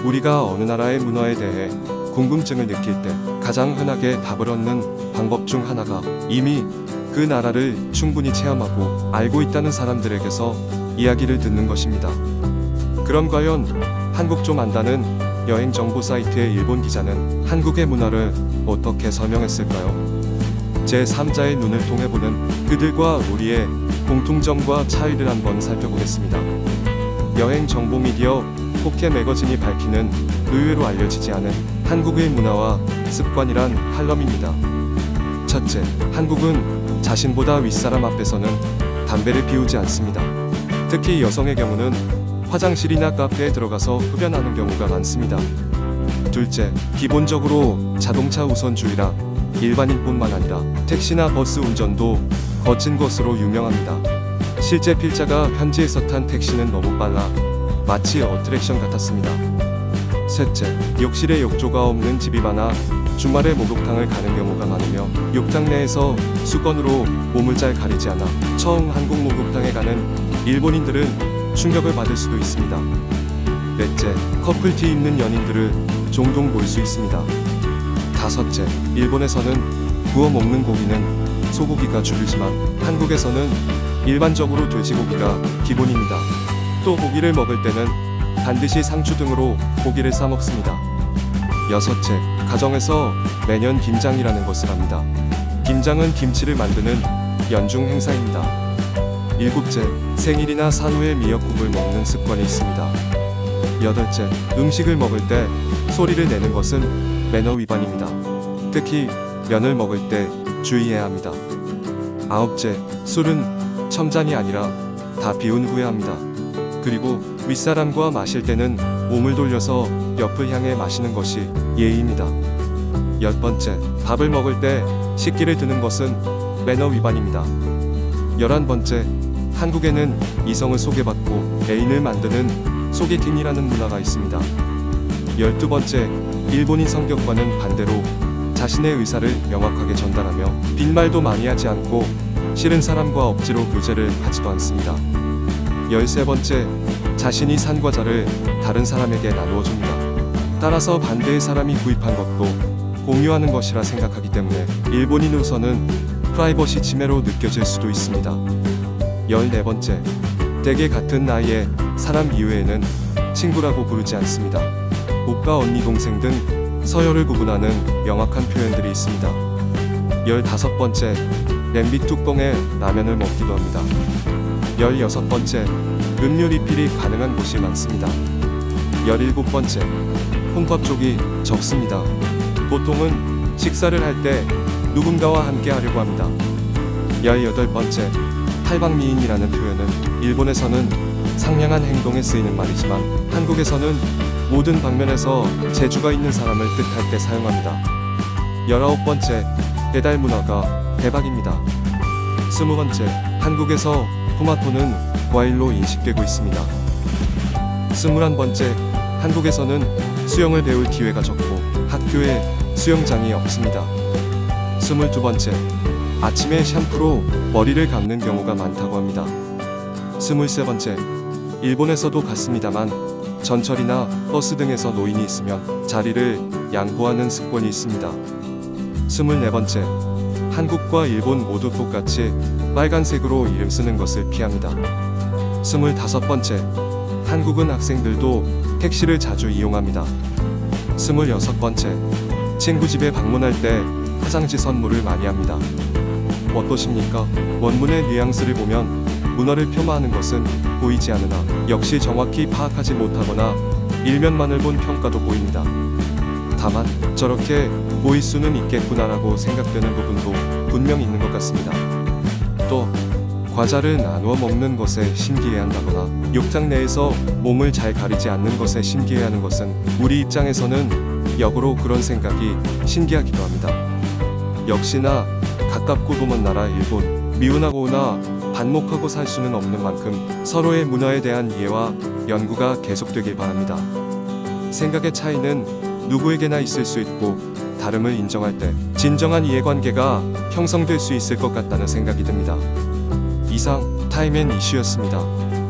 우리가 어느 나라의 문화에 대해 궁금증을 느낄 때 가장 흔하게 답을 얻는 방법 중 하나가 이미 그 나라를 충분히 체험하고 알고 있다는 사람들에게서 이야기를 듣는 것입니다. 그럼 과연 한국 좀 안다는 여행 정보 사이트의 일본 기자는 한국의 문화를 어떻게 설명했을까요? 제3자의 눈을 통해 보는 그들과 우리의 공통점과 차이를 한번 살펴보겠습니다. 여행 정보 미디어 포케 매거진이 밝히는 의외로 알려지지 않은 한국의 문화와 습관이란 칼럼입니다. 첫째, 한국은 자신보다 윗사람 앞에서는 담배를 피우지 않습니다. 특히 여성의 경우는 화장실이나 카페에 들어가서 흡연하는 경우가 많습니다. 둘째, 기본적으로 자동차 우선주의라 일반인뿐만 아니라 택시나 버스 운전도 거친 것으로 유명합니다. 실제 필자가 현지에서 탄 택시는 너무 빨라 마치 어트랙션 같았습니다. 셋째, 욕실에 욕조가 없는 집이 많아 주말에 목욕탕을 가는 경우가 많으며 욕탕 내에서 수건으로 몸을 잘 가리지 않아 처음 한국 목욕탕에 가는 일본인들은 충격을 받을 수도 있습니다. 넷째, 커플티 입는 연인들을 종종 볼 수 있습니다. 다섯째, 일본에서는 구워 먹는 고기는 소고기가 주류지만 한국에서는 일반적으로 돼지고기가 기본입니다. 또 고기를 먹을 때는 반드시 상추 등으로 고기를 싸 먹습니다. 여섯째, 가정에서 매년 김장이라는 것을 합니다. 김장은 김치를 만드는 연중 행사입니다. 일곱째, 생일이나 산후에 미역국을 먹는 습관이 있습니다. 여덟째, 음식을 먹을 때 소리를 내는 것은 매너 위반입니다. 특히 면을 먹을 때 주의해야 합니다. 아홉째, 술은 첨잔이 아니라 다 비운 후에 합니다. 그리고 윗사람과 마실 때는 몸을 돌려서 옆을 향해 마시는 것이 예의입니다. 열 번째, 밥을 먹을 때 식기를 드는 것은 매너 위반입니다. 11번째, 한국에는 이성을 소개받고 애인을 만드는 소개팅이라는 문화가 있습니다. 12번째, 일본인 성격과는 반대로 자신의 의사를 명확하게 전달하며 빈말도 많이 하지 않고 싫은 사람과 억지로 교제를 하지도 않습니다. 13번째, 자신이 산 과자를 다른 사람에게 나누어 줍니다. 따라서 반대의 사람이 구입한 것도 공유하는 것이라 생각하기 때문에 일본인으로서는 프라이버시 침해로 느껴질 수도 있습니다. 14번째, 대개 같은 나이의 사람 이외에는 친구라고 부르지 않습니다. 오빠, 언니, 동생 등 서열을 구분하는 명확한 표현들이 있습니다. 15번째, 냄비 뚜껑에 라면을 먹기도 합니다. 16번째, 음료 리필이 가능한 곳이 많습니다. 17번째, 혼밥 쪽이 적습니다. 보통은 식사를 할 때 누군가와 함께 하려고 합니다. 18번째, 탈방미인이라는 표현은 일본에서는 상냥한 행동에 쓰이는 말이지만 한국에서는 모든 방면에서 재주가 있는 사람을 뜻할 때 사용합니다. 19번째, 배달 문화가 대박입니다. 20번째, 한국에서 토마토는 과일로 인식되고 있습니다. 21번째, 한국에서는 수영을 배울 기회가 적고 학교에 수영장이 없습니다. 22번째, 아침에 샴푸로 머리를 감는 경우가 많다고 합니다. 23번째, 일본에서도 같습니다만 전철이나 버스 등에서 노인이 있으면 자리를 양보하는 습관이 있습니다. 24번째, 한국과 일본 모두 똑같이 빨간색으로 이름 쓰는 것을 피합니다. 25번째, 한국은 학생들도 택시를 자주 이용합니다. 26번째, 친구 집에 방문할 때 화장지 선물을 많이 합니다. 어떠십니까? 원문의 뉘앙스를 보면 문화를 폄하하는 것은 보이지 않으나 역시 정확히 파악하지 못하거나 일면만을 본 평가도 보입니다. 다만 저렇게 보일 수는 있겠구나라고 생각되는 부분도 분명 있는 것 같습니다. 또 과자를 나누어 먹는 것에 신기해한다거나 욕탕 내에서 몸을 잘 가리지 않는 것에 신기해하는 것은 우리 입장에서는 역으로 그런 생각이 신기하기도 합니다. 역시나 가깝고도 먼 나라 일본, 미운하고나 반목하고 살 수는 없는 만큼 서로의 문화에 대한 이해와 연구가 계속되길 바랍니다. 생각의 차이는 누구에게나 있을 수 있고 다름을 인정할 때 진정한 이해관계가 형성될 수 있을 것 같다는 생각이 듭니다. 이상 타임앤이슈였습니다.